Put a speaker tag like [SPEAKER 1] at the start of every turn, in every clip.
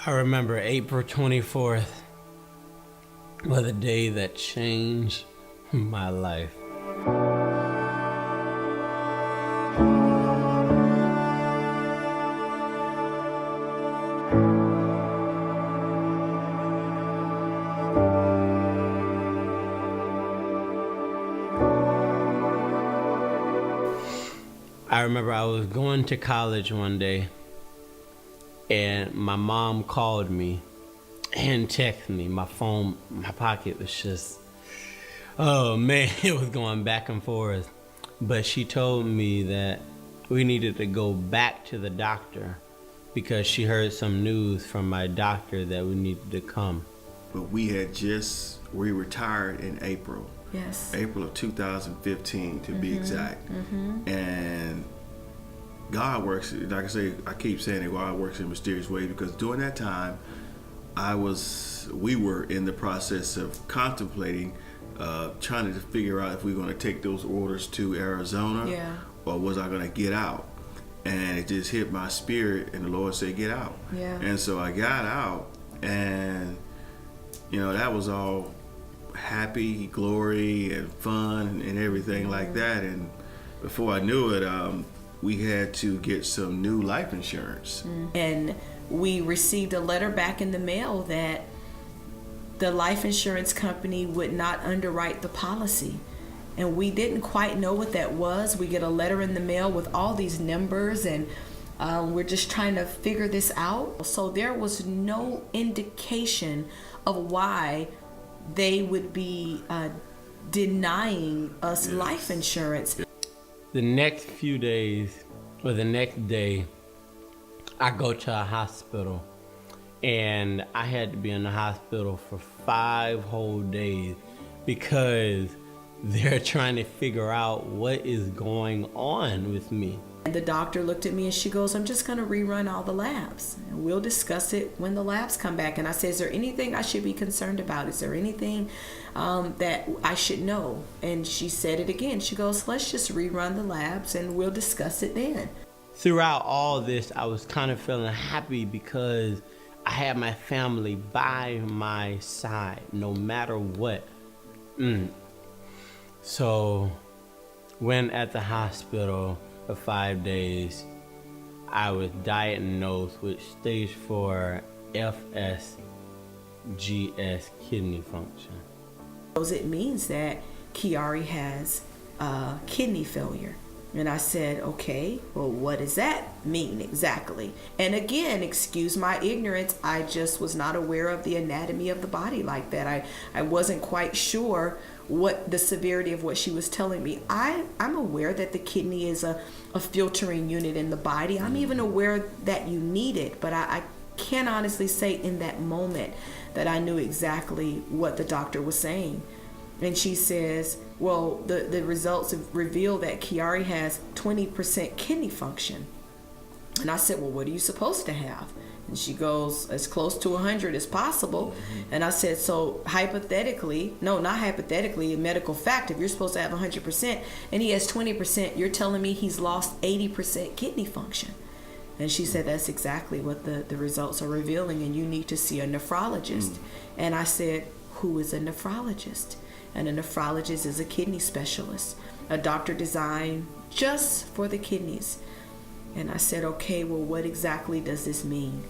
[SPEAKER 1] I remember April 24th was the day that changed my life. I remember I was going to college one day, and my mom called me and texted me. My phone, my pocket was just, oh man, it was going back and forth. But she told me that we needed to go back to the doctor because she heard some news from my doctor that we needed to come.
[SPEAKER 2] But we retired in April.
[SPEAKER 3] Yes.
[SPEAKER 2] April of 2015 to be exact. And God works, like I say, I keep saying that God works in mysterious ways, because during that time, we were in the process of contemplating, trying to figure out if we were going to take those orders to Arizona, or was I going to get out? And it just hit my spirit, and the Lord said, get out. And so I got out, and that was all happy, glory, and fun, and everything like that. And before I knew it, we had to get some new life insurance.
[SPEAKER 3] And we received a letter back in the mail that the life insurance company would not underwrite the policy. And we didn't quite know what that was. We get a letter in the mail with all these numbers, and we're just trying to figure this out. So there was no indication of why they would be denying us life insurance.
[SPEAKER 1] The next few days, or the next day, I go to a hospital, and I had to be in the hospital for 5 whole days because they're trying to figure out what is going on with me.
[SPEAKER 3] And the doctor looked at me and she goes, I'm just going to rerun all the labs, and we'll discuss it when the labs come back. And I said, is there anything I should be concerned about? Is there anything that I should know? And she said it again. She goes, let's just rerun the labs and we'll discuss it then.
[SPEAKER 1] Throughout all this, I was kind of feeling happy because I had my family by my side, no matter what. So when at the hospital for 5 days, I was diagnosed with stage 4 FSGS kidney function.
[SPEAKER 3] It means that Kiari has kidney failure. And I said, okay, well, what does that mean exactly? And again, excuse my ignorance, I just was not aware of the anatomy of the body like that. I wasn't quite sure what the severity of what she was telling me. I'm aware that the kidney is a filtering unit in the body. I'm even aware that you need it, but I can't honestly say in that moment that I knew exactly what the doctor was saying. And she says, well, the results reveal that Kiari has 20% kidney function. And I said, well, what are you supposed to have? And she goes, as close to 100 as possible. And I said, so hypothetically, no, not hypothetically, a medical fact, if you're supposed to have 100% and he has 20%, you're telling me he's lost 80% kidney function. And she said, that's exactly what the results are revealing, and you need to see a nephrologist. And I said, who is a nephrologist? And a nephrologist is a kidney specialist, a doctor designed just for the kidneys. And I said, okay, well, what exactly does this mean?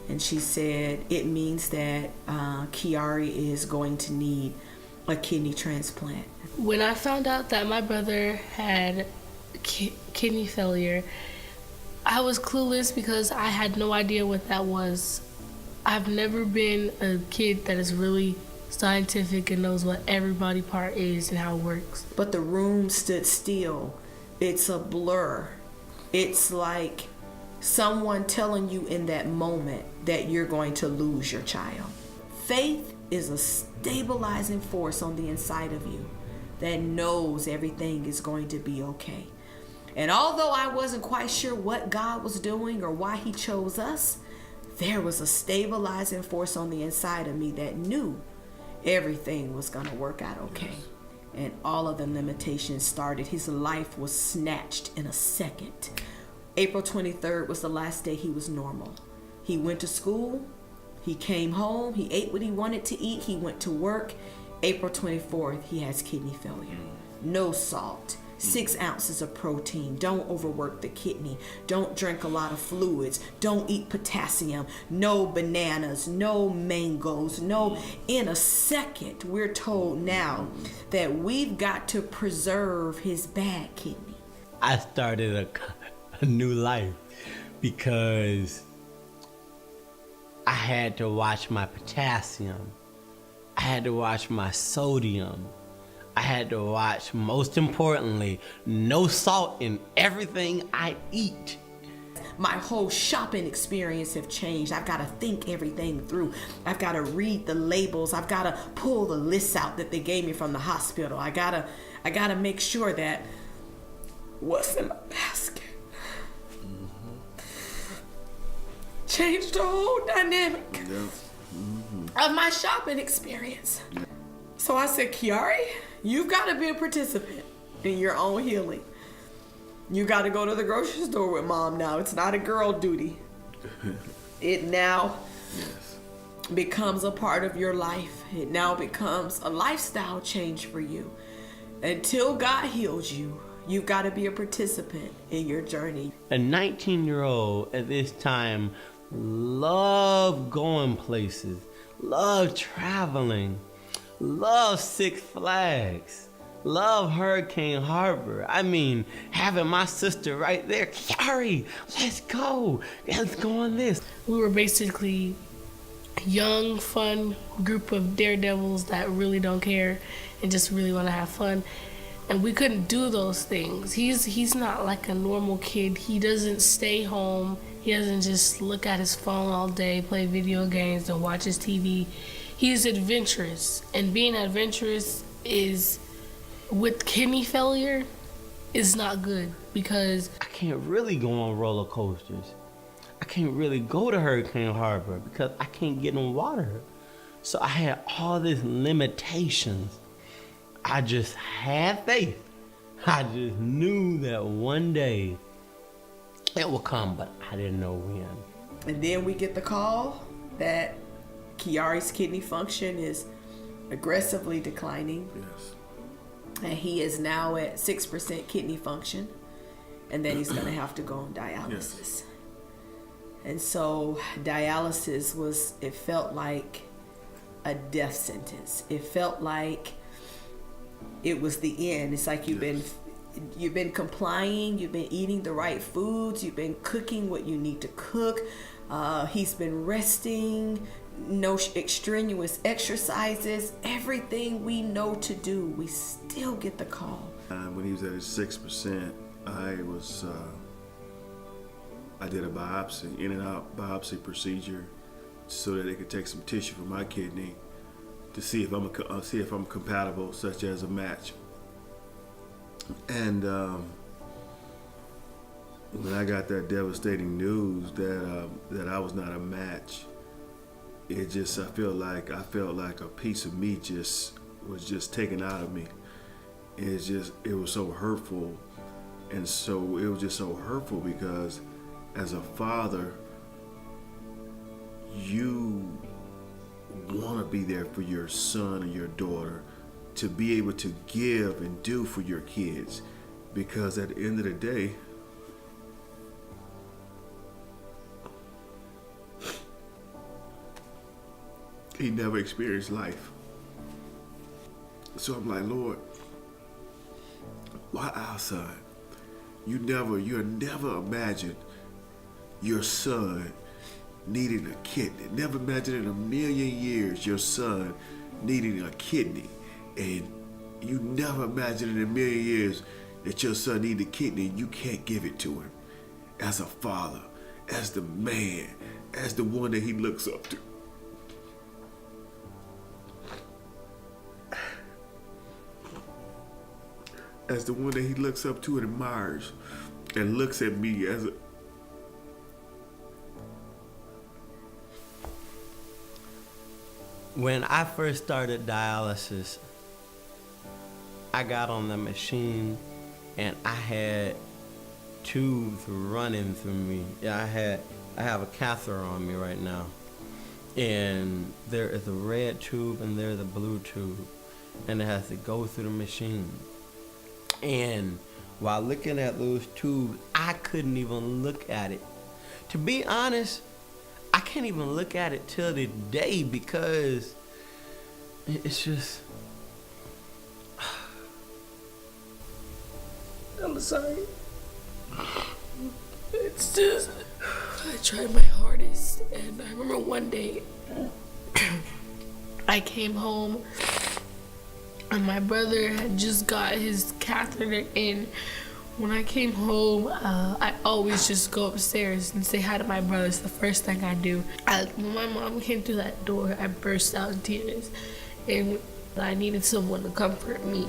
[SPEAKER 3] And she said, it means that Kiari is going to need a kidney transplant.
[SPEAKER 4] When I found out that my brother had kidney failure, I was clueless because I had no idea what that was. I've never been a kid that is really scientific and knows what every body part is and how it works.
[SPEAKER 3] But the room stood still. It's a blur. It's like someone telling you in that moment that you're going to lose your child. Faith is a stabilizing force on the inside of you that knows everything is going to be okay. And although I wasn't quite sure what God was doing or why he chose us, there was a stabilizing force on the inside of me that knew everything was going to work out okay. And all of the limitations started. His life was snatched in a second. April 23rd was the last day he was normal. He went to school. He came home, he ate what he wanted to eat, he went to work. April 24th, he has kidney failure. No salt, 6 ounces of protein. Don't overwork the kidney. Don't drink a lot of fluids. Don't eat potassium. No bananas, no mangoes, no. In a second, we're told now that we've got to preserve his bad kidney.
[SPEAKER 1] I started a new life because I had to watch my potassium. I had to watch my sodium. I had to watch, most importantly, no salt in everything I eat.
[SPEAKER 3] My whole shopping experience have changed. I've got to think everything through. I've got to read the labels. I've got to pull the lists out that they gave me from the hospital. I gotta make sure that what's in my basket. Changed the whole dynamic of my shopping experience. So I said, Kiari, you've got to be a participant in your own healing. You got to go to the grocery store with mom now. It's not a girl duty. It now becomes a part of your life. It now becomes a lifestyle change for you. Until God heals you, you've got to be a participant in your journey.
[SPEAKER 1] A 19-year-old at this time loved going places, loved traveling, loved Six Flags, loved Hurricane Harbor. I mean, having my sister right there, Kiari, let's go on this.
[SPEAKER 4] We were basically a young, fun group of daredevils that really don't care and just really want to have fun. And we couldn't do those things. He's not like a normal kid. He doesn't stay home. He doesn't just look at his phone all day, play video games, and watch his TV. He's adventurous. And being adventurous is, with kidney failure, is not good because
[SPEAKER 1] I can't really go on roller coasters. I can't really go to Hurricane Harbor because I can't get in water. So I had all these limitations. I just had faith. I just knew that one day it would come, but I didn't know when.
[SPEAKER 3] And then we get the call that Kiari's kidney function is aggressively declining.
[SPEAKER 2] Yes.
[SPEAKER 3] And he is now at 6% kidney function. And then he's going to have to go on dialysis.
[SPEAKER 2] Yes.
[SPEAKER 3] And so dialysis it felt like a death sentence. It felt like it was the end. It's like you've been complying, you've been eating the right foods, you've been cooking what you need to cook. He's been resting, no extraneous exercises, everything we know to do. We still get the call.
[SPEAKER 2] When he was at his 6%, I did a biopsy, in and out biopsy procedure, so that they could take some tissue from my kidney to see if I'm compatible, such as a match. And when I got that devastating news that I was not a match, I felt like a piece of me was taken out of me. It was so hurtful, and so it was just so hurtful because as a father, you want to be there for your son or your daughter, to be able to give and do for your kids, because at the end of the day, he never experienced life. So I'm like, Lord, why our son? You'll never imagine your son needing a kidney. Never imagine in a million years your son needing a kidney. And you never imagine in a million years that your son needs a kidney and you can't give it to him. As a father, as the man, as the one that he looks up to. As the one that he looks up to and admires, and looks at me as a...
[SPEAKER 1] When I first started dialysis, I got on the machine and I had tubes running through me. I have a catheter on me right now. And there is a red tube and there's a blue tube, and it has to go through the machine. And while looking at those tubes, I couldn't even look at it. To be honest, I can't even look at it till today because it's just...
[SPEAKER 4] I'm sorry. It's just, I tried my hardest, and I remember one day I came home and my brother had just got his catheter in. When I came home, I always just go upstairs and say hi to my brother. It's the first thing I do. When my mom came through that door, I burst out in tears, and I needed someone to comfort me.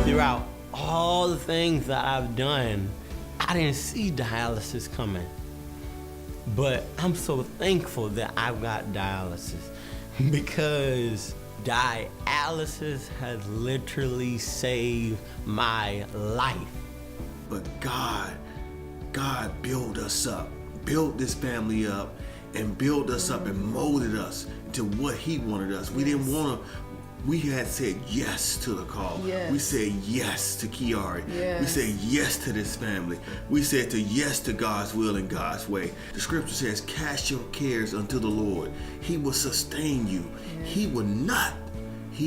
[SPEAKER 1] Throughout all the things that I've done, I didn't see dialysis coming. But I'm so thankful that I've got dialysis, because dialysis has literally saved my life.
[SPEAKER 2] But God built us up, built this family up, and built us up and molded us to what He wanted us. We didn't want to. We had said yes to the call.
[SPEAKER 3] Yes.
[SPEAKER 2] We said yes to Kiari.
[SPEAKER 3] Yes.
[SPEAKER 2] We said yes to this family. We said yes to God's will and God's way. The scripture says, cast your cares unto the Lord. He will sustain you. Yes. He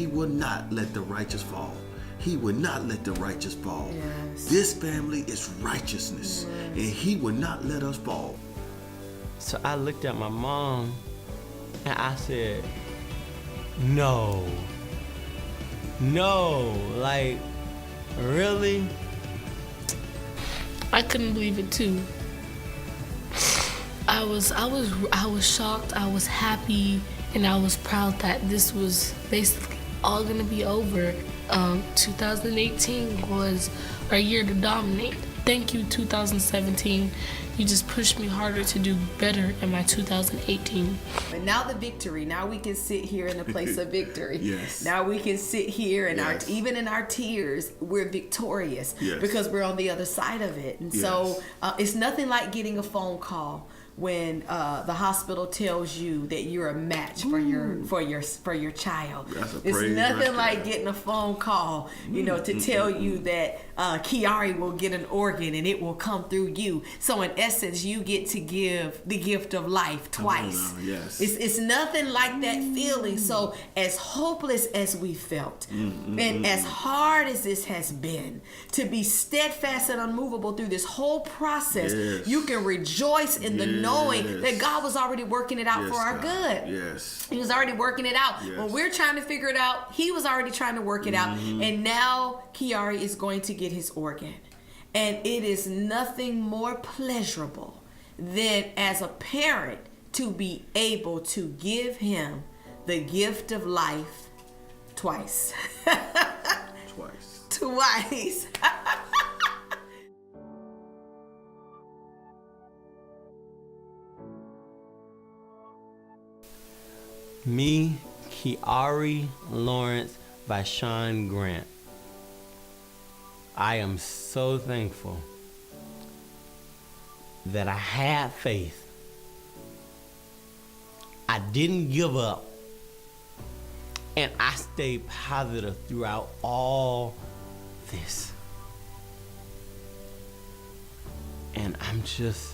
[SPEAKER 2] will not let the righteous fall. He will not let the righteous fall.
[SPEAKER 3] Yes.
[SPEAKER 2] This family is righteousness, and He will not let us fall.
[SPEAKER 1] So I looked at my mom and I said, no, like, really?
[SPEAKER 4] I couldn't believe it too. I was shocked, I was happy, and I was proud that this was basically all gonna be over. 2018 was our year to dominate. Thank you, 2017. You just pushed me harder to do better in my 2018.
[SPEAKER 3] But now the victory. Now we can sit here in a place of victory.
[SPEAKER 2] Yes.
[SPEAKER 3] Now we can sit here and
[SPEAKER 2] Yes.
[SPEAKER 3] even in our tears, we're victorious
[SPEAKER 2] Yes.
[SPEAKER 3] because we're on the other side of it. And so it's nothing like getting a phone call when the hospital tells you that you're a match for your child.
[SPEAKER 2] That's a
[SPEAKER 3] It's
[SPEAKER 2] praise
[SPEAKER 3] nothing
[SPEAKER 2] right
[SPEAKER 3] like
[SPEAKER 2] there.
[SPEAKER 3] getting a phone call, to tell you that Kiari will get an organ and it will come through you. So in essence, you get to give the gift of life twice.
[SPEAKER 2] Come on now, yes.
[SPEAKER 3] It's nothing like that feeling. So as hopeless as we felt, and as hard as this has been, to be steadfast and unmovable through this whole process,
[SPEAKER 2] Yes.
[SPEAKER 3] you can rejoice in the knowing that God was already working it out
[SPEAKER 2] Yes,
[SPEAKER 3] for our
[SPEAKER 2] God.
[SPEAKER 3] good.
[SPEAKER 2] Yes.
[SPEAKER 3] He was already working it out.
[SPEAKER 2] Yes.
[SPEAKER 3] When we're trying to figure it out, He was already trying to work it out. And now Kiari is going to get his organ. And it is nothing more pleasurable than as a parent to be able to give him the gift of life twice.
[SPEAKER 2] Twice.
[SPEAKER 3] Twice.
[SPEAKER 1] Me, Kiari Lawrence Vashon Grant. I am so thankful that I had faith. I didn't give up. And I stayed positive throughout all this. And I'm just